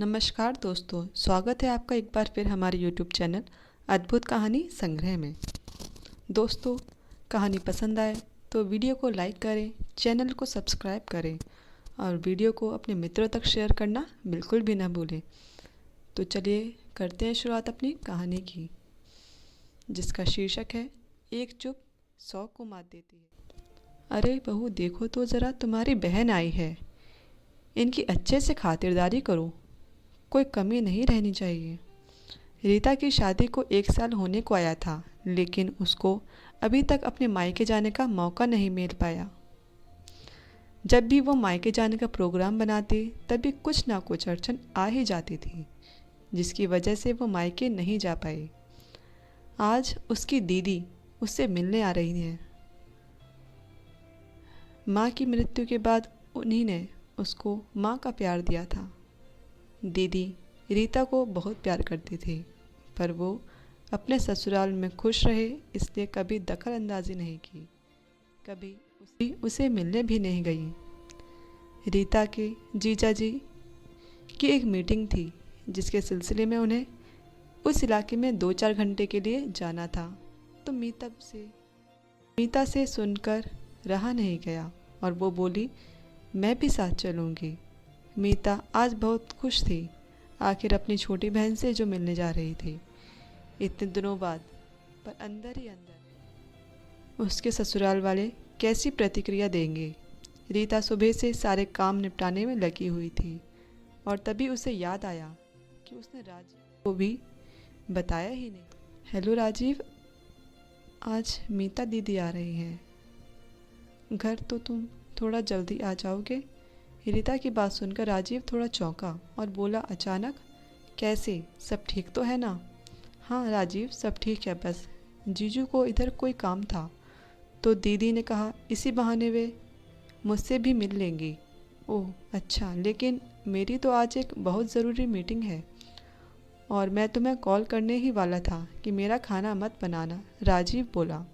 नमस्कार दोस्तों, स्वागत है आपका एक बार फिर हमारे YouTube चैनल अद्भुत कहानी संग्रह में। दोस्तों, कहानी पसंद आए तो वीडियो को लाइक करें, चैनल को सब्सक्राइब करें और वीडियो को अपने मित्रों तक शेयर करना बिल्कुल भी ना भूलें। तो चलिए करते हैं शुरुआत अपनी कहानी की, जिसका शीर्षक है एक चुप 100 को मात देती है। अरे बहू, देखो तो ज़रा, तुम्हारी बहन आई है। इनकी अच्छे से खातिरदारी करो, कोई कमी नहीं रहनी चाहिए। रीता की शादी को 1 साल होने को आया था, लेकिन उसको अभी तक अपने मायके जाने का मौका नहीं मिल पाया। जब भी वो मायके जाने का प्रोग्राम बनाती, तभी कुछ ना कुछ अड़चन आ ही जाती थी, जिसकी वजह से वो मायके नहीं जा पाई। आज उसकी दीदी उससे मिलने आ रही है। माँ की मृत्यु के बाद उन्हीं ने उसको माँ का प्यार दिया था। दीदी रीता को बहुत प्यार करती थी, पर वो अपने ससुराल में खुश रहे इसलिए कभी दखल अंदाजी नहीं की, कभी उसे मिलने भी नहीं गई। रीता के जीजा जी की एक मीटिंग थी, जिसके सिलसिले में उन्हें उस इलाके में 2-4 घंटे के लिए जाना था। तो मीता से सुनकर रहा नहीं गया और वो बोली, मैं भी साथ चलूँगी। मीता आज बहुत खुश थी, आखिर अपनी छोटी बहन से जो मिलने जा रही थी इतने दिनों बाद। पर अंदर ही अंदर उसके ससुराल वाले कैसी प्रतिक्रिया देंगे। रीता सुबह से सारे काम निपटाने में लगी हुई थी और तभी उसे याद आया कि उसने राजीव को भी बताया ही नहीं। हेलो राजीव, आज मीता दीदी आ रही हैं, घर तो तुम थोड़ा जल्दी आ जाओगे। रीता की बात सुनकर राजीव थोड़ा चौंका और बोला अचानक, कैसे, सब ठीक तो है ना? हाँ राजीव, सब ठीक है, बस जीजू को इधर कोई काम था तो दीदी ने कहा इसी बहाने वे मुझसे भी मिल लेंगी। ओह अच्छा, लेकिन मेरी तो आज एक बहुत ज़रूरी मीटिंग है और मैं तुम्हें कॉल करने ही वाला था कि मेरा खाना मत बनाना, राजीव बोला।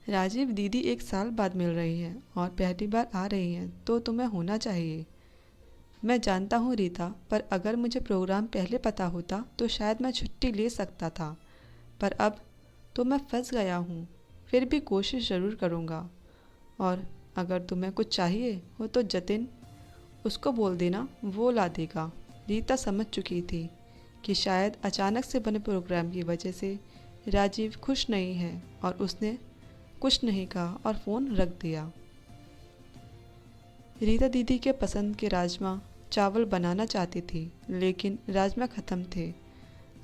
राजीव, दीदी 1 साल बाद मिल रही हैं और पहली बार आ रही हैं तो तुम्हें होना चाहिए। मैं जानता हूँ रीता, पर अगर मुझे प्रोग्राम पहले पता होता तो शायद मैं छुट्टी ले सकता था, पर अब तो मैं फंस गया हूँ। फिर भी कोशिश ज़रूर करूँगा और अगर तुम्हें कुछ चाहिए हो तो जतिन, उसको बोल देना, वो ला देगा। रीता समझ चुकी थी कि शायद अचानक से बने प्रोग्राम की वजह से राजीव खुश नहीं है और उसने कुछ नहीं कहा और फ़ोन रख दिया। रीता दीदी के पसंद के राजमा चावल बनाना चाहती थी, लेकिन राजमा ख़त्म थे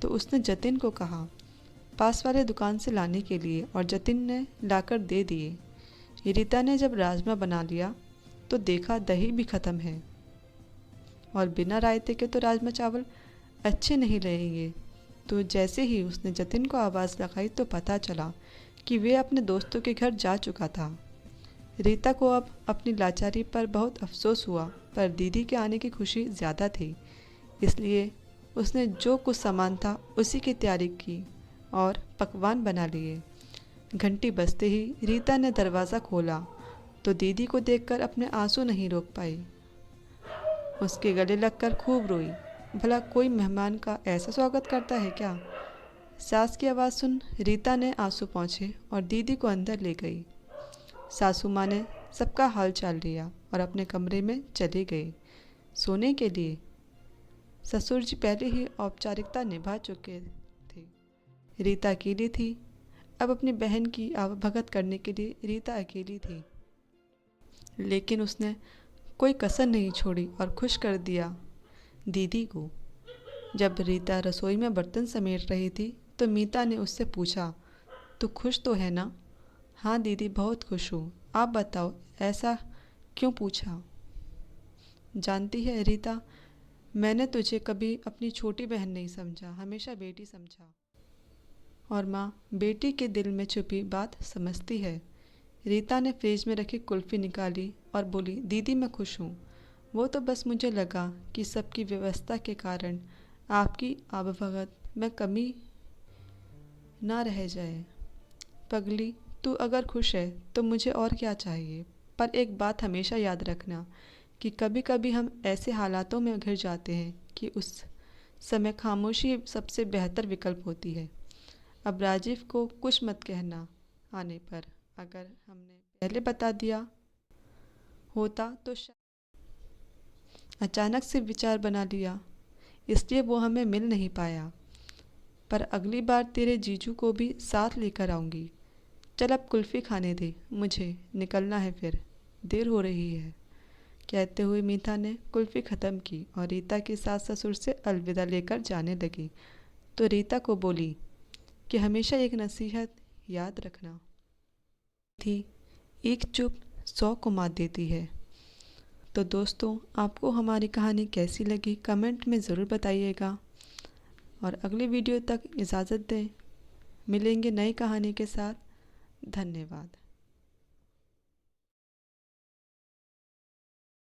तो उसने जतिन को कहा पास वाले दुकान से लाने के लिए और जतिन ने लाकर दे दिए। रीता ने जब राजमा बना लिया तो देखा दही भी ख़त्म है और बिना रायते के तो राजमा चावल अच्छे नहीं लगेंगे। तो जैसे ही उसने जतिन को आवाज़ लगाई तो पता चला कि वे अपने दोस्तों के घर जा चुका था। रीता को अब अपनी लाचारी पर बहुत अफसोस हुआ, पर दीदी के आने की खुशी ज़्यादा थी, इसलिए उसने जो कुछ सामान था उसी की तैयारी की और पकवान बना लिए। घंटी बजते ही रीता ने दरवाज़ा खोला तो दीदी को देखकर अपने आंसू नहीं रोक पाई। उसके गले लगकर खूब रोई। भला कोई मेहमान का ऐसा स्वागत करता है क्या? सास की आवाज़ सुन रीता ने आंसू पोंछे और दीदी को अंदर ले गई। सासू माँ ने सबका हाल चाल लिया और अपने कमरे में चले गए सोने के लिए। ससुर जी पहले ही औपचारिकता निभा चुके थे। रीता अकेली थी। अब अपनी बहन की आवभगत करने के लिए रीता अकेली थी, लेकिन उसने कोई कसर नहीं छोड़ी और खुश कर दिया दीदी को। जब रीता रसोई में बर्तन समेट रही थी तो मीता ने उससे पूछा, तू खुश तो है ना? हाँ दीदी, बहुत खुश हूँ। आप बताओ, ऐसा क्यों पूछा? जानती है रीता, मैंने तुझे कभी अपनी छोटी बहन नहीं समझा, हमेशा बेटी समझा। और माँ बेटी के दिल में छुपी बात समझती है। रीता ने फ्रिज में रखी कुल्फ़ी निकाली और बोली, दीदी मैं खुश हूँ। वो तो बस मुझे लगा कि सबकी व्यवस्था के कारण आपकी आवभगत में कमी ना रह जाए। पगली, तू अगर खुश है तो मुझे और क्या चाहिए, पर एक बात हमेशा याद रखना कि कभी कभी हम ऐसे हालातों में घिर जाते हैं कि उस समय खामोशी सबसे बेहतर विकल्प होती है। अब राजीव को कुछ मत कहना आने पर अगर हमने पहले बता दिया होता तो अचानक से विचार बना लिया, इसलिए वो हमें मिल नहीं पाया। पर अगली बार तेरे जीजू को भी साथ लेकर आऊँगी। चल अब कुल्फ़ी खाने दे, मुझे निकलना है फिर, देर हो रही है। कहते हुए मीता ने कुल्फ़ी ख़त्म की और रीता के सास ससुर से अलविदा लेकर जाने लगी तो रीता को बोली कि हमेशा एक नसीहत याद रखना थी, एक चुप 100 को मात देती है। तो दोस्तों, आपको हमारी कहानी कैसी लगी कमेंट में ज़रूर बताइएगा और अगली वीडियो तक इजाज़त दें। मिलेंगे नई कहानी के साथ। धन्यवाद।